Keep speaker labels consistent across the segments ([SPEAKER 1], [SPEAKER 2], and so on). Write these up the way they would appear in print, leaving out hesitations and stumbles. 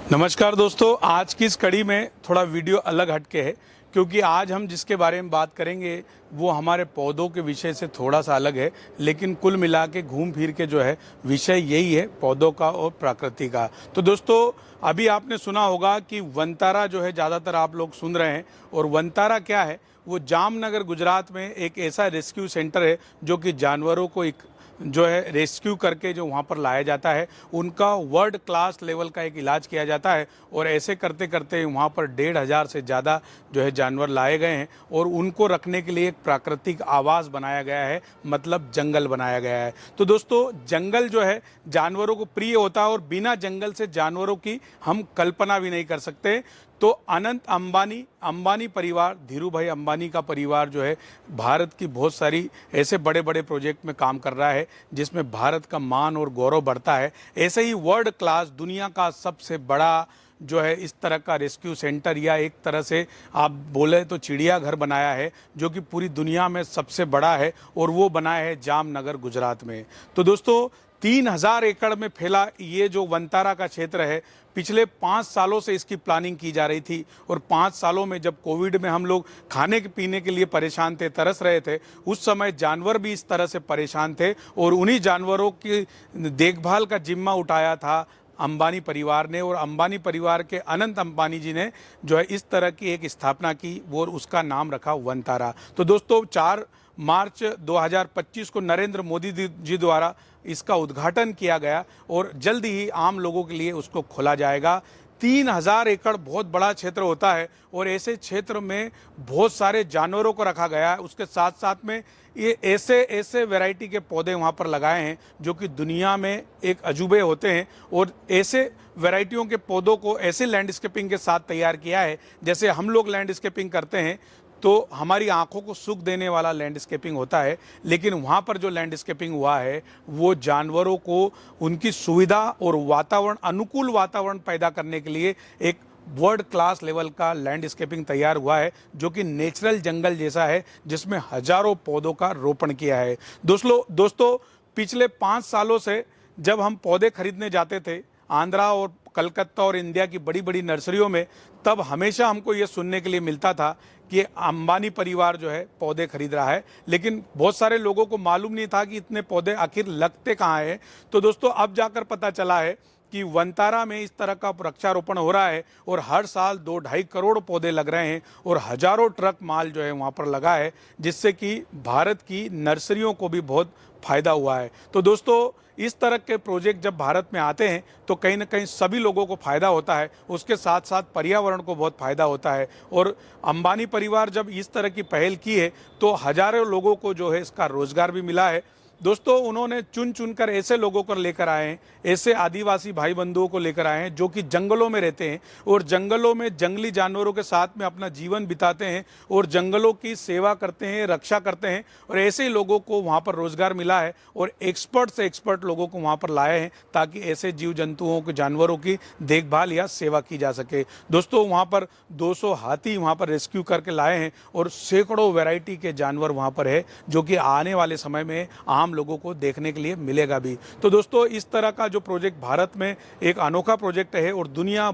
[SPEAKER 1] नमस्कार दोस्तों, आज की इस कड़ी में थोड़ा वीडियो अलग हटके है क्योंकि आज हम जिसके बारे में बात करेंगे वो हमारे पौधों के विषय से थोड़ा सा अलग है, लेकिन कुल मिला के घूम फिर के जो है विषय यही है, पौधों का और प्रकृति का। तो दोस्तों, अभी आपने सुना होगा कि वनतारा जो है ज़्यादातर आप लोग सुन रहे हैं। और वनतारा क्या है? वो जामनगर गुजरात में एक ऐसा रेस्क्यू सेंटर है जो कि जानवरों को एक जो है रेस्क्यू करके जो वहाँ पर लाया जाता है, उनका वर्ल्ड क्लास लेवल का एक इलाज किया जाता है। और ऐसे करते करते वहाँ पर 1,500 से ज़्यादा जो है जानवर लाए गए हैं और उनको रखने के लिए एक प्राकृतिक आवास बनाया गया है, मतलब जंगल बनाया गया है। तो दोस्तों, जंगल जो है जानवरों को प्रिय होता है और बिना जंगल से जानवरों की हम कल्पना भी नहीं कर सकते। तो अनंत अंबानी परिवार, धीरू भाई अंबानी का परिवार जो है भारत की बहुत सारी ऐसे बड़े बड़े प्रोजेक्ट में काम कर रहा है जिसमें भारत का मान और गौरव बढ़ता है। ऐसे ही वर्ल्ड क्लास दुनिया का सबसे बड़ा जो है इस तरह का रेस्क्यू सेंटर, या एक तरह से आप बोले तो चिड़ियाघर बनाया है जो कि पूरी दुनिया में सबसे बड़ा है, और वो बनाया है जामनगर गुजरात में। तो दोस्तों, 3,000 एकड़ में फैला ये जो वनतारा का क्षेत्र है, पिछले 5 सालों से इसकी प्लानिंग की जा रही थी। और 5 सालों में जब कोविड में हम लोग खाने के पीने के लिए परेशान थे, तरस रहे थे, उस समय जानवर भी इस तरह से परेशान थे और उन्हीं जानवरों की देखभाल का जिम्मा उठाया था अंबानी परिवार ने। और अंबानी परिवार के अनंत अंबानी जी ने जो है इस तरह की एक स्थापना की, वो उसका नाम रखा वनतारा। तो दोस्तों, 4 मार्च 2025 को नरेंद्र मोदी जी द्वारा इसका उद्घाटन किया गया और जल्द ही आम लोगों के लिए उसको खोला जाएगा। 3,000 एकड़ बहुत बड़ा क्षेत्र होता है और ऐसे क्षेत्र में बहुत सारे जानवरों को रखा गया है। उसके साथ साथ में ये ऐसे वैरायटी के पौधे वहाँ पर लगाए हैं जो कि दुनिया में एक अजूबे होते हैं। और ऐसे वैरायटियों के पौधों को ऐसे लैंडस्केपिंग के साथ तैयार किया है जैसे हम लोग लैंडस्केपिंग करते हैं तो हमारी आंखों को सुख देने वाला लैंडस्केपिंग होता है। लेकिन वहाँ पर जो लैंडस्केपिंग हुआ है वो जानवरों को उनकी सुविधा और वातावरण, अनुकूल वातावरण पैदा करने के लिए एक वर्ल्ड क्लास लेवल का लैंडस्केपिंग तैयार हुआ है जो कि नेचुरल जंगल जैसा है, जिसमें हजारों पौधों का रोपण किया है। दोस्तों, पिछले 5 सालों से जब हम पौधे खरीदने जाते थे आंध्रा और कलकत्ता और इंडिया की बड़ी बड़ी नर्सरियों में, तब हमेशा हमको ये सुनने के लिए मिलता था कि अंबानी परिवार जो है पौधे खरीद रहा है, लेकिन बहुत सारे लोगों को मालूम नहीं था कि इतने पौधे आखिर लगते कहाँ हैं। तो दोस्तों, अब जाकर पता चला है कि वनतारा में इस तरह का वृक्षारोपण हो रहा है और हर साल 2-2.5 करोड़ पौधे लग रहे हैं और हजारों ट्रक माल जो है वहाँ पर लगा है, जिससे कि भारत की नर्सरियों को भी बहुत फायदा हुआ है। तो दोस्तों, इस तरह के प्रोजेक्ट जब भारत में आते हैं तो कहीं ना कहीं सभी लोगों को फ़ायदा होता है, उसके साथ साथ पर्यावरण को बहुत फ़ायदा होता है। और अंबानी परिवार जब इस तरह की पहल की है तो हजारों लोगों को जो है इसका रोज़गार भी मिला है। दोस्तों, उन्होंने चुन चुनकर ऐसे लोगों को लेकर आए हैं, ऐसे आदिवासी भाई बंधुओं को लेकर आए हैं जो कि जंगलों में रहते हैं और जंगलों में जंगली जानवरों के साथ में अपना जीवन बिताते हैं और जंगलों की सेवा करते हैं, रक्षा करते हैं। और ऐसे ही लोगों को वहाँ पर रोजगार मिला है और एक्सपर्ट से एक्सपर्ट लोगों को वहाँ पर लाए हैं ताकि ऐसे जीव जंतुओं के, जानवरों की देखभाल या सेवा की जा सके। दोस्तों, वहाँ पर 200 हाथी वहाँ पर रेस्क्यू करके लाए हैं और सैकड़ों वैरायटी के जानवर वहाँ पर है जो कि आने वाले समय में आम लोगों को देखने के लिए मिलेगा भी। तो दोस्तों, इस तरह का जो प्रोजेक्ट भारत में एक अनोखा प्रोजेक्ट है और दुनिया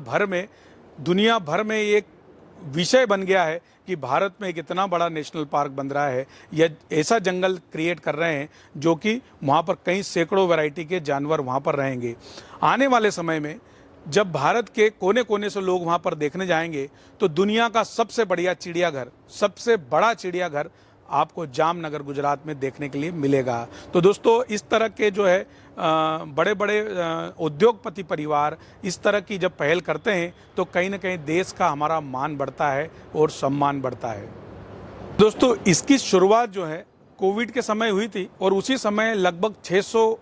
[SPEAKER 1] भर में एक विषय बन गया है कि भारत में एक इतना बड़ा नेशनल पार्क बन रहा है या ऐसा जंगल क्रिएट कर रहे हैं जो कि वहाँ पर कई सैकड़ों वैरायटी के जानवर वहाँ पर रहेंगे। आने वाले समय में जब भारत के कोने कोने से लोग वहाँ पर देखने जाएंगे तो दुनिया का सबसे बड़ा चिड़ियाघर आपको जामनगर गुजरात में देखने के लिए मिलेगा। तो दोस्तों, इस तरह के जो है बड़े बड़े उद्योगपति परिवार इस तरह की जब पहल करते हैं तो कहीं ना कहीं देश का हमारा मान बढ़ता है और सम्मान बढ़ता है। दोस्तों, इसकी शुरुआत जो है कोविड के समय हुई थी और उसी समय लगभग 600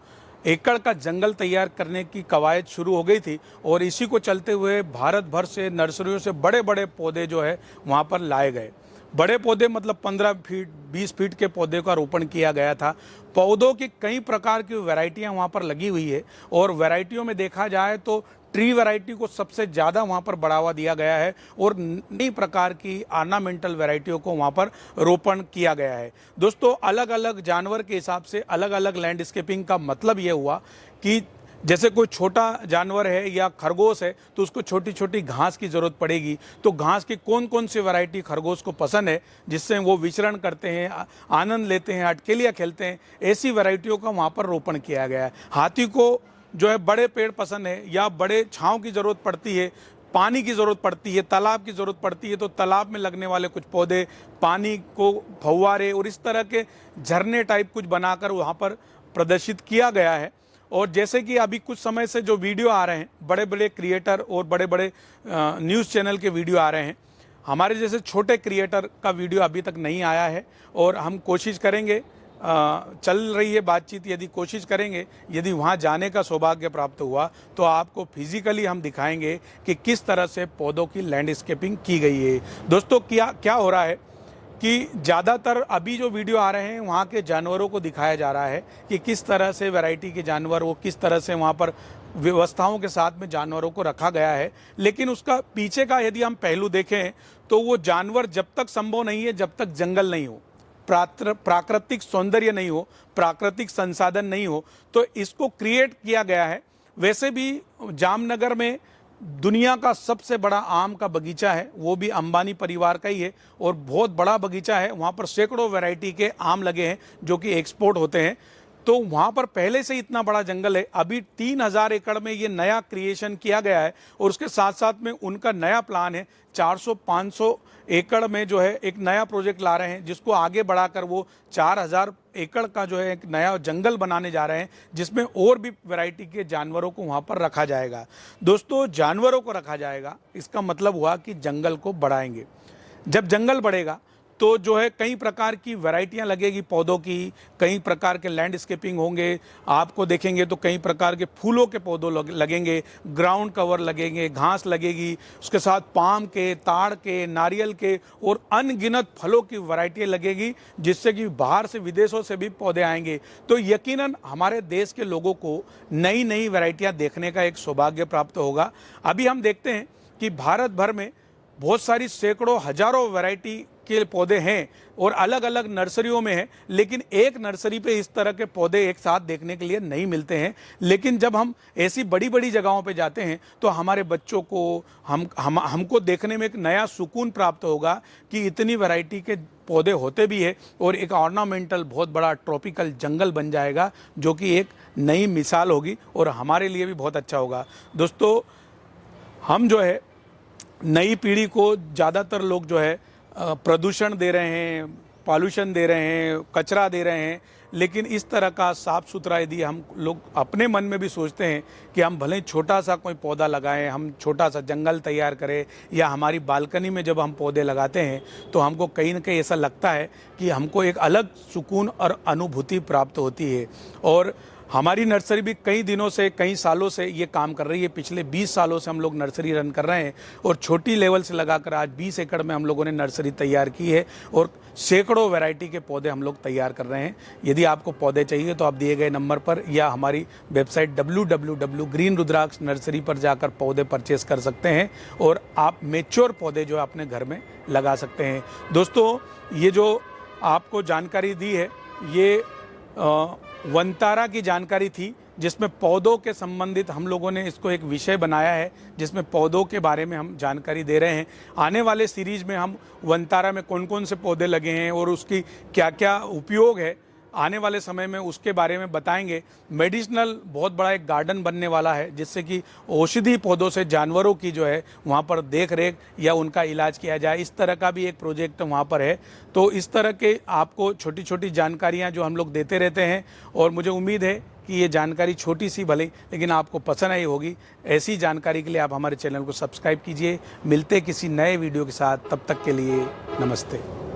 [SPEAKER 1] एकड़ का जंगल तैयार करने की कवायद शुरू हो गई थी और इसी को चलते हुए भारत भर से नर्सरियों से बड़े बड़े पौधे जो है वहाँ पर लाए गए। बड़े पौधे मतलब 15 फीट 20 फीट के पौधे का रोपण किया गया था। पौधों की कई प्रकार की वैरायटियां वहाँ पर लगी हुई है और वैरायटियों में देखा जाए तो ट्री वैरायटी को सबसे ज़्यादा वहाँ पर बढ़ावा दिया गया है और नई प्रकार की ऑर्नामेंटल वैरायटियों को वहाँ पर रोपण किया गया है। दोस्तों, अलग अलग जानवर के हिसाब से अलग अलग लैंडस्केपिंग का मतलब ये हुआ कि जैसे कोई छोटा जानवर है या खरगोश है तो उसको छोटी छोटी घास की ज़रूरत पड़ेगी, तो घास की कौन कौन सी वैरायटी खरगोश को पसंद है जिससे वो विचरण करते हैं, आनंद लेते हैं, अटकेलियाँ खेलते हैं, ऐसी वैरायटियों का वहाँ पर रोपण किया गया है। हाथी को जो है बड़े पेड़ पसंद है या बड़े छाँव की ज़रूरत पड़ती है, पानी की ज़रूरत पड़ती है, तालाब की ज़रूरत पड़ती है, तो तालाब में लगने वाले कुछ पौधे, पानी को फव्वारे और इस तरह के झरने टाइप कुछ बनाकर वहाँ पर प्रदर्शित किया गया है। और जैसे कि अभी कुछ समय से जो वीडियो आ रहे हैं, बड़े बड़े क्रिएटर और बड़े बड़े न्यूज़ चैनल के वीडियो आ रहे हैं, हमारे जैसे छोटे क्रिएटर का वीडियो अभी तक नहीं आया है। और हम कोशिश करेंगे, चल रही है बातचीत, यदि कोशिश करेंगे, यदि वहाँ जाने का सौभाग्य प्राप्त हुआ तो आपको फिजिकली हम दिखाएंगे कि किस तरह से पौधों की लैंडस्केपिंग की गई है। दोस्तों क्या हो रहा है कि ज़्यादातर अभी जो वीडियो आ रहे हैं वहाँ के जानवरों को दिखाया जा रहा है कि किस तरह से वैरायटी के जानवर, वो किस तरह से वहाँ पर व्यवस्थाओं के साथ में जानवरों को रखा गया है। लेकिन उसका पीछे का यदि हम पहलू देखें तो वो जानवर जब तक संभव नहीं है, जब तक जंगल नहीं हो, प्राकृतिक सौंदर्य नहीं हो, प्राकृतिक संसाधन नहीं हो, तो इसको क्रिएट किया गया है। वैसे भी जामनगर में दुनिया का सबसे बड़ा आम का बगीचा है, वो भी अंबानी परिवार का ही है और बहुत बड़ा बगीचा है। वहाँ पर सैकड़ों वैरायटी के आम लगे हैं जो कि एक्सपोर्ट होते हैं। तो वहाँ पर पहले से इतना बड़ा जंगल है। अभी 3000 एकड़ में ये नया क्रिएशन किया गया है और उसके साथ साथ में उनका नया प्लान है 400-500 एकड़ में जो है एक नया प्रोजेक्ट ला रहे हैं, जिसको आगे बढ़ाकर वो 4000 एकड़ का जो है एक नया जंगल बनाने जा रहे हैं, जिसमें और भी वैरायटी के जानवरों को वहाँ पर रखा जाएगा। दोस्तों, जानवरों को रखा जाएगा, इसका मतलब हुआ कि जंगल को बढ़ाएंगे। जब जंगल बढ़ेगा तो जो है कई प्रकार की वैरायटियां लगेगी पौधों की, कई प्रकार के लैंडस्केपिंग होंगे, आपको देखेंगे तो कई प्रकार के फूलों के पौधों लगेंगे, ग्राउंड कवर लगेंगे, घास लगेगी, उसके साथ पाम के, ताड़ के, नारियल के और अनगिनत फलों की वैरायटियाँ लगेगी, जिससे कि बाहर से, विदेशों से भी पौधे आएंगे। तो यकीनन हमारे देश के लोगों को नई नई वैरायटियाँ देखने का एक सौभाग्य प्राप्त होगा। अभी हम देखते हैं कि भारत भर में बहुत सारी सैकड़ों हजारों वैरायटी के पौधे हैं और अलग अलग नर्सरियों में हैं, लेकिन एक नर्सरी पे इस तरह के पौधे एक साथ देखने के लिए नहीं मिलते हैं। लेकिन जब हम ऐसी बड़ी बड़ी जगहों पे जाते हैं तो हमारे बच्चों को हमको देखने में एक नया सुकून प्राप्त होगा कि इतनी वैरायटी के पौधे होते भी है और एक ऑर्नामेंटल बहुत बड़ा ट्रॉपिकल जंगल बन जाएगा, जो कि एक नई मिसाल होगी और हमारे लिए भी बहुत अच्छा होगा। दोस्तों, हम जो है नई पीढ़ी को, ज़्यादातर लोग जो है प्रदूषण दे रहे हैं, पॉल्यूशन दे रहे हैं, कचरा दे रहे हैं, लेकिन इस तरह का साफ़ सुथरा यदि हम लोग अपने मन में भी सोचते हैं कि हम भले छोटा सा कोई पौधा लगाएं, हम छोटा सा जंगल तैयार करें, या हमारी बालकनी में जब हम पौधे लगाते हैं तो हमको कहीं ना कहीं ऐसा लगता है कि हमको एक अलग सुकून और अनुभूति प्राप्त होती है। और हमारी नर्सरी भी कई दिनों से, कई सालों से ये काम कर रही है। पिछले 20 सालों से हम लोग नर्सरी रन कर रहे हैं और छोटी लेवल से लगाकर आज 20 एकड़ में हम लोगों ने नर्सरी तैयार की है और सैकड़ों वैरायटी के पौधे हम लोग तैयार कर रहे हैं। यदि आपको पौधे चाहिए तो आप दिए गए नंबर पर या हमारी वेबसाइट www.greenrudrakshnursery पर जाकर पौधे परचेस कर सकते हैं और आप मेच्योर पौधे जो अपने घर में लगा सकते हैं। दोस्तों, ये जो आपको जानकारी दी है, ये वनतारा की जानकारी थी, जिसमें पौधों के संबंधित हम लोगों ने इसको एक विषय बनाया है, जिसमें पौधों के बारे में हम जानकारी दे रहे हैं। आने वाले सीरीज में हम वनतारा में कौन कौन से पौधे लगे हैं और उसकी क्या क्या उपयोग है, आने वाले समय में उसके बारे में बताएंगे। मेडिसिनल बहुत बड़ा एक गार्डन बनने वाला है, जिससे कि औषधि पौधों से जानवरों की जो है वहाँ पर देख रेख या उनका इलाज किया जाए, इस तरह का भी एक प्रोजेक्ट वहाँ पर है। तो इस तरह के आपको छोटी छोटी जानकारियाँ जो हम लोग देते रहते हैं और मुझे उम्मीद है कि ये जानकारी छोटी सी भले लेकिन आपको पसंद आई होगी। ऐसी जानकारी के लिए आप हमारे चैनल को सब्सक्राइब कीजिए। मिलते किसी नए वीडियो के साथ, तब तक के लिए नमस्ते।